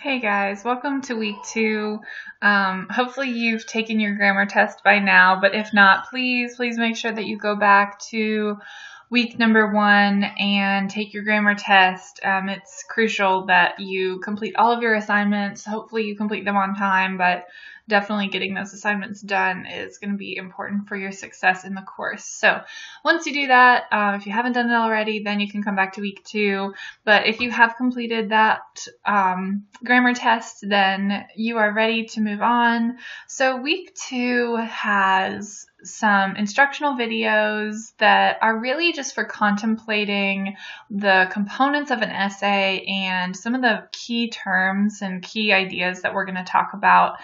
Hey guys, welcome to week 2. Hopefully you've taken your grammar test by now, but if not, please make sure that you go back to week number 1 and take your grammar test. It's crucial that you complete all of your assignments. Hopefully you complete them on time, but definitely getting those assignments done is going to be important for your success in the course. So once you do that, if you haven't done it already, then you can come back to week 2. But if you have completed that grammar test, then you are ready to move on. So week 2 has some instructional videos that are really just for contemplating the components of an essay and some of the key terms and key ideas that we're going to talk about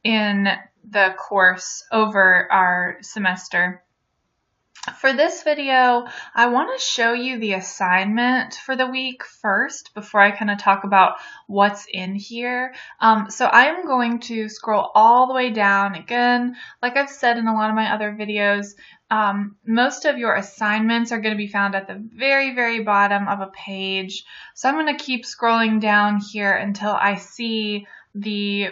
in the course over our semester. For this video, I want to show you the assignment for the week first before I kind of talk about what's in here. So I'm going to scroll all the way down. Again, like I've said in a lot of my other videos, most of your assignments are going to be found at the very, very bottom of a page. So I'm going to keep scrolling down here until I see the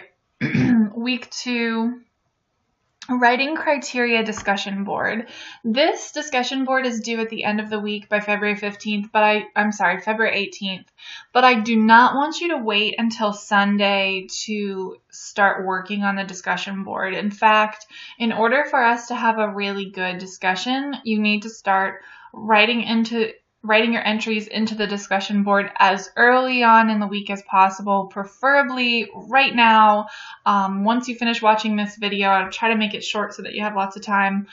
week 2 writing criteria discussion board. This discussion board is due at the end of the week by February 15th, but February 18th. But I do not want you to wait until Sunday to start working on the discussion board. In fact, in order for us to have a really good discussion, you need to start writing your entries into the discussion board as early on in the week as possible, preferably right now. Once you finish watching this video, I'll try to make it short so that you have lots of time,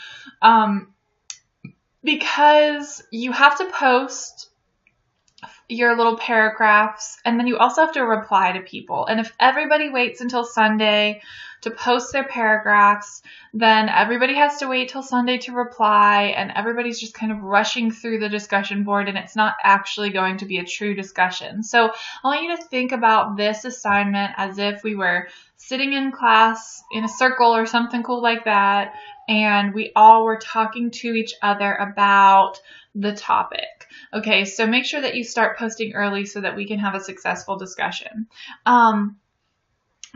because you have to post your little paragraphs, and then you also have to reply to people. And if everybody waits until Sunday to post their paragraphs, then everybody has to wait till Sunday to reply, and everybody's just kind of rushing through the discussion board, and it's not actually going to be a true discussion. So I want you to think about this assignment as if we were sitting in class in a circle or something cool like that, and we all were talking to each other about the topic. Okay, so make sure that you start posting early so that we can have a successful discussion.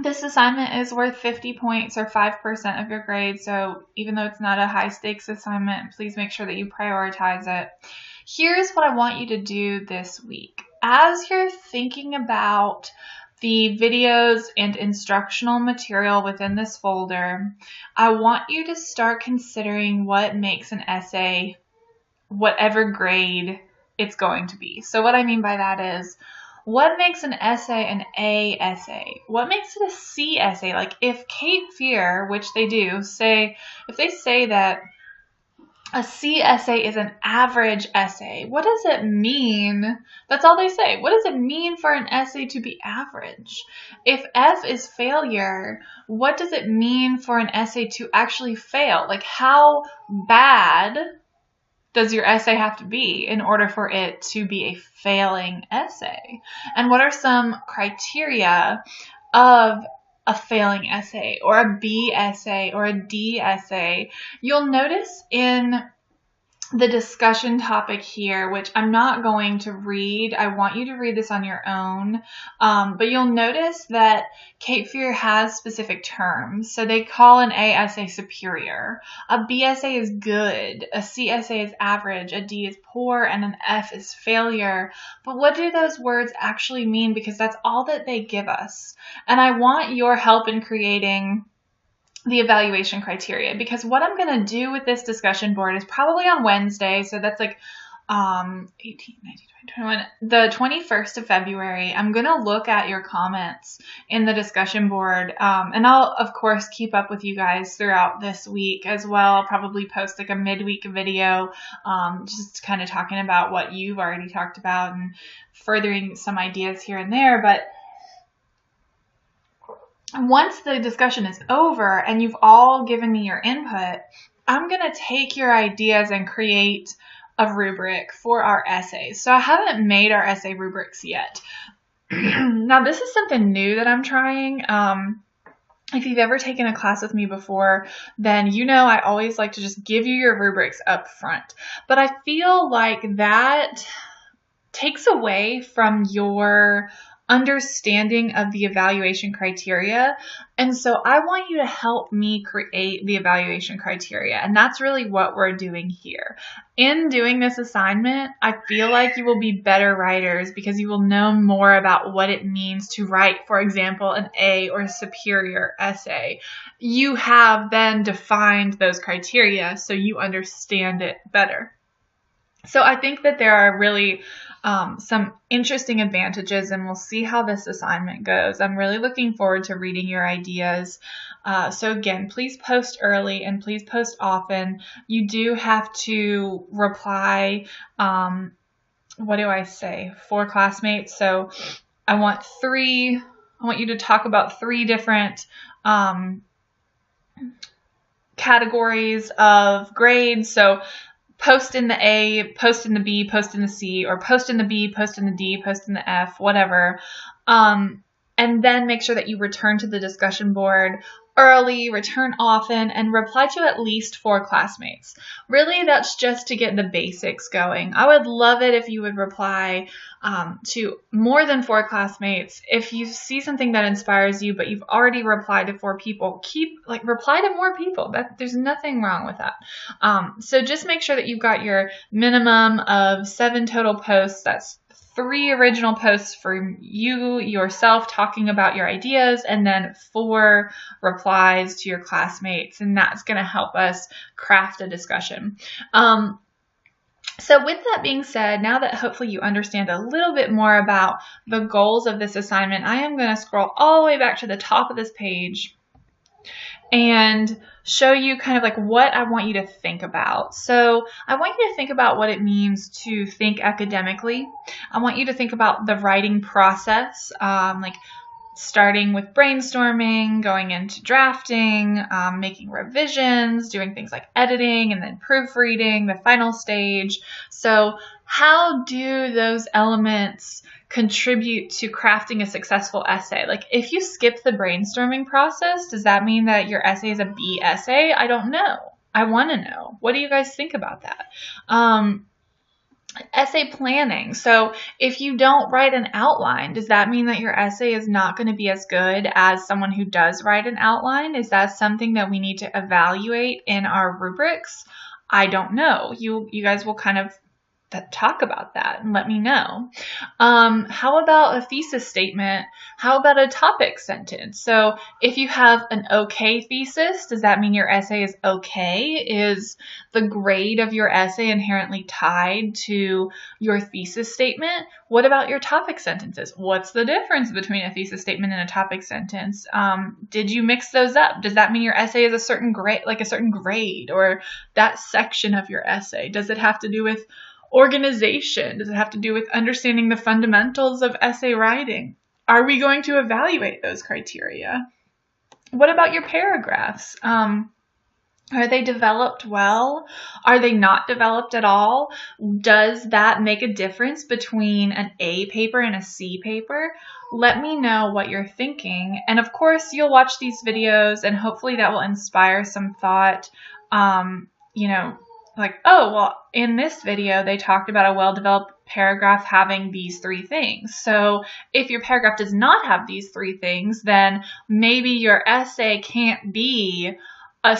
This assignment is worth 50 points or 5% of your grade, so even though it's not a high stakes assignment, please make sure that you prioritize it. Here's what I want you to do this week. As you're thinking about the videos and instructional material within this folder, I want you to start considering what makes an essay whatever grade it's going to be. So what I mean by that is, what makes an essay an A essay? What makes it a C essay? Like if Cape Fear, which they do, if they say that a C essay is an average essay, what does it mean? That's all they say. What does it mean for an essay to be average? If F is failure, what does it mean for an essay to actually fail? Like how bad does your essay have to be in order for it to be a failing essay? And what are some criteria of a failing essay or a B essay or a D essay? You'll notice in the discussion topic here, which I'm not going to read. I want you to read this on your own. But you'll notice that Cape Fear has specific terms. So they call an A essay superior. A B essay is good. A C essay is average. A D is poor. And an F is failure. But what do those words actually mean? Because that's all that they give us. And I want your help in creating the evaluation criteria, because what I'm going to do with this discussion board is probably on Wednesday, so that's like 18, 19, 20, 21, the 21st of February, I'm going to look at your comments in the discussion board, and I'll, of course, keep up with you guys throughout this week as well. I'll probably post like a midweek video, just kind of talking about what you've already talked about and furthering some ideas here and there, but once the discussion is over and you've all given me your input, I'm going to take your ideas and create a rubric for our essays. So I haven't made our essay rubrics yet. Now, this is something new that I'm trying. If you've ever taken a class with me before, then you know I always like to just give you your rubrics up front. But I feel like that takes away from your understanding of the evaluation criteria. And so I want you to help me create the evaluation criteria. And that's really what we're doing here. In doing this assignment, I feel like you will be better writers because you will know more about what it means to write, for example, an A or superior essay. You have then defined those criteria so you understand it better. So I think that there are really some interesting advantages, and we'll see how this assignment goes. I'm really looking forward to reading your ideas. So again, please post early and please post often. You do have to reply, 4 classmates. So I want you to talk about 3 different categories of grades. So post in the A, post in the B, post in the C, or post in the B, post in the D, post in the F, whatever. And then make sure that you return to the discussion board early, return often, and reply to at least 4 classmates. Really, that's just to get the basics going. I would love it if you would reply to more than 4 classmates. If you see something that inspires you, but you've already replied to 4 people, reply to more people. There's nothing wrong with that. So just make sure that you've got your minimum of 7 total posts. That's 3 original posts for you yourself talking about your ideas, and then 4 replies to your classmates, and that's going to help us craft a discussion. So with that being said, now that hopefully you understand a little bit more about the goals of this assignment, I am going to scroll all the way back to the top of this page and show you kind of like what I want you to think about. So I want you to think about what it means to think academically. I want you to think about the writing process, like starting with brainstorming, going into drafting, making revisions, doing things like editing, and then proofreading, the final stage. So how do those elements contribute to crafting a successful essay? Like, if you skip the brainstorming process, does that mean that your essay is a B essay? I don't know. I want to know. What do you guys think about that? Essay planning. So if you don't write an outline, does that mean that your essay is not going to be as good as someone who does write an outline? Is that something that we need to evaluate in our rubrics? I don't know. You guys will kind of talk about that and let me know. How about a thesis statement? How about a topic sentence? So if you have an okay thesis, does that mean your essay is okay? Is the grade of your essay inherently tied to your thesis statement? What about your topic sentences? What's the difference between a thesis statement and a topic sentence? Did you mix those up? Does that mean your essay is a certain grade, or that section of your essay? Does it have to do with organization? Does it have to do with understanding the fundamentals of essay writing? Are we going to evaluate those criteria? What about your paragraphs? Are they developed well? Are they not developed at all? Does that make a difference between an A paper and a C paper? Let me know what you're thinking. And of course, you'll watch these videos and hopefully that will inspire some thought. Like, oh, well, in this video, they talked about a well-developed paragraph having these 3 things. So if your paragraph does not have these 3 things, then maybe your essay can't be a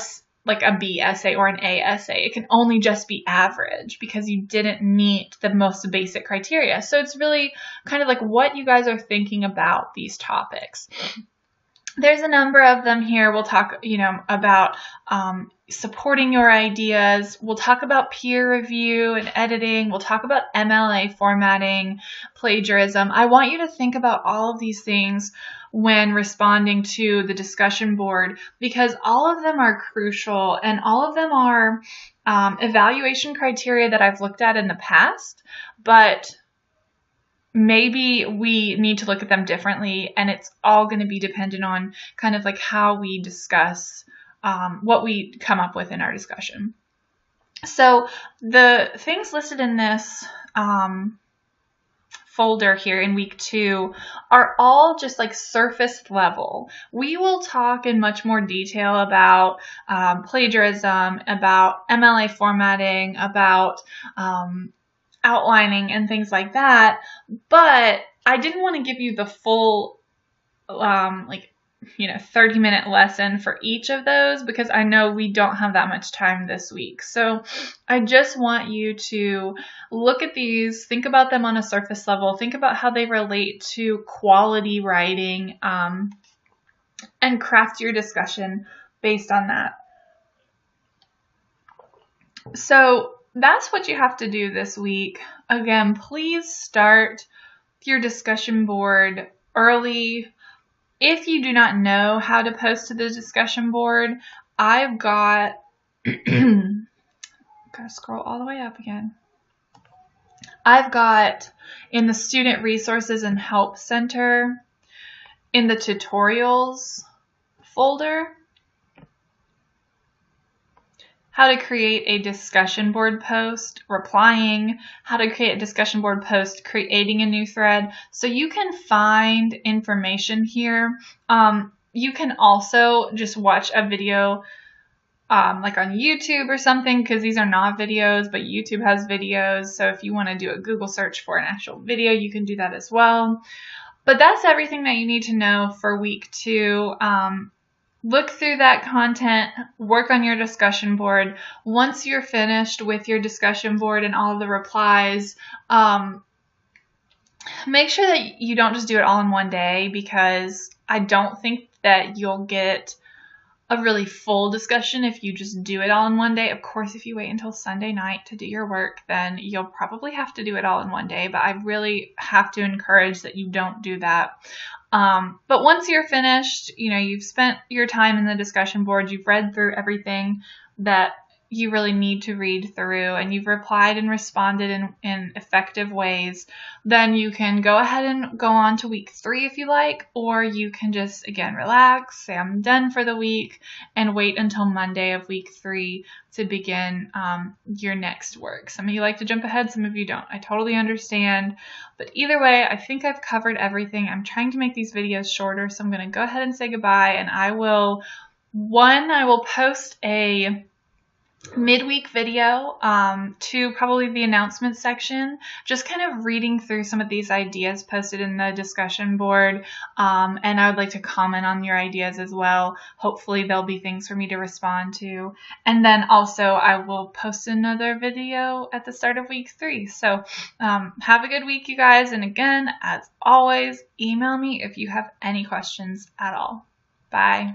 B essay or an A essay. It can only just be average because you didn't meet the most basic criteria. So it's really kind of like what you guys are thinking about these topics. There's a number of them here. We'll talk, about supporting your ideas. We'll talk about peer review and editing. We'll talk about MLA formatting, plagiarism. I want you to think about all of these things when responding to the discussion board, because all of them are crucial and all of them are evaluation criteria that I've looked at in the past, but maybe we need to look at them differently, and it's all going to be dependent on kind of like how we discuss what we come up with in our discussion. So the things listed in this folder here in week 2 are all just like surface level. We will talk in much more detail about plagiarism, about MLA formatting, about outlining and things like that, but I didn't want to give you the full 30-minute lesson for each of those because I know we don't have that much time this week. So I just want you to look at these, think about them on a surface level, think about how they relate to quality writing, and craft your discussion based on that. So that's what you have to do this week. Again, please start your discussion board early. If you do not know how to post to the discussion board, I've got, gotta scroll all the way up again. I've got in the Student Resources and Help Center, in the Tutorials folder, how to create a discussion board post, replying, how to create a discussion board post, creating a new thread. So you can find information here. You can also just watch a video like on YouTube or something, because these are not videos, but YouTube has videos. So if you want to do a Google search for an actual video, you can do that as well. But that's everything that you need to know for week 2. Look through that content, work on your discussion board. Once you're finished with your discussion board and all of the replies, make sure that you don't just do it all in one day, because I don't think that you'll get a really full discussion if you just do it all in one day. Of course, if you wait until Sunday night to do your work, then you'll probably have to do it all in one day, but I really have to encourage that you don't do that. But once you're finished, you've spent your time in the discussion board, you've read through everything that you really need to read through, and you've replied and responded in effective ways, then you can go ahead and go on to week 3 if you like, or you can just, again, relax, say I'm done for the week, and wait until Monday of week 3 to begin your next work. Some of you like to jump ahead, some of you don't. I totally understand. But either way, I think I've covered everything. I'm trying to make these videos shorter, so I'm going to go ahead and say goodbye, and I will post a midweek video to probably the announcement section, just kind of reading through some of these ideas posted in the discussion board, and I would like to comment on your ideas as well. Hopefully there'll be things for me to respond to, and then also I will post another video at the start of week 3. So have a good week, you guys, and again, as always, email me if you have any questions at all. Bye.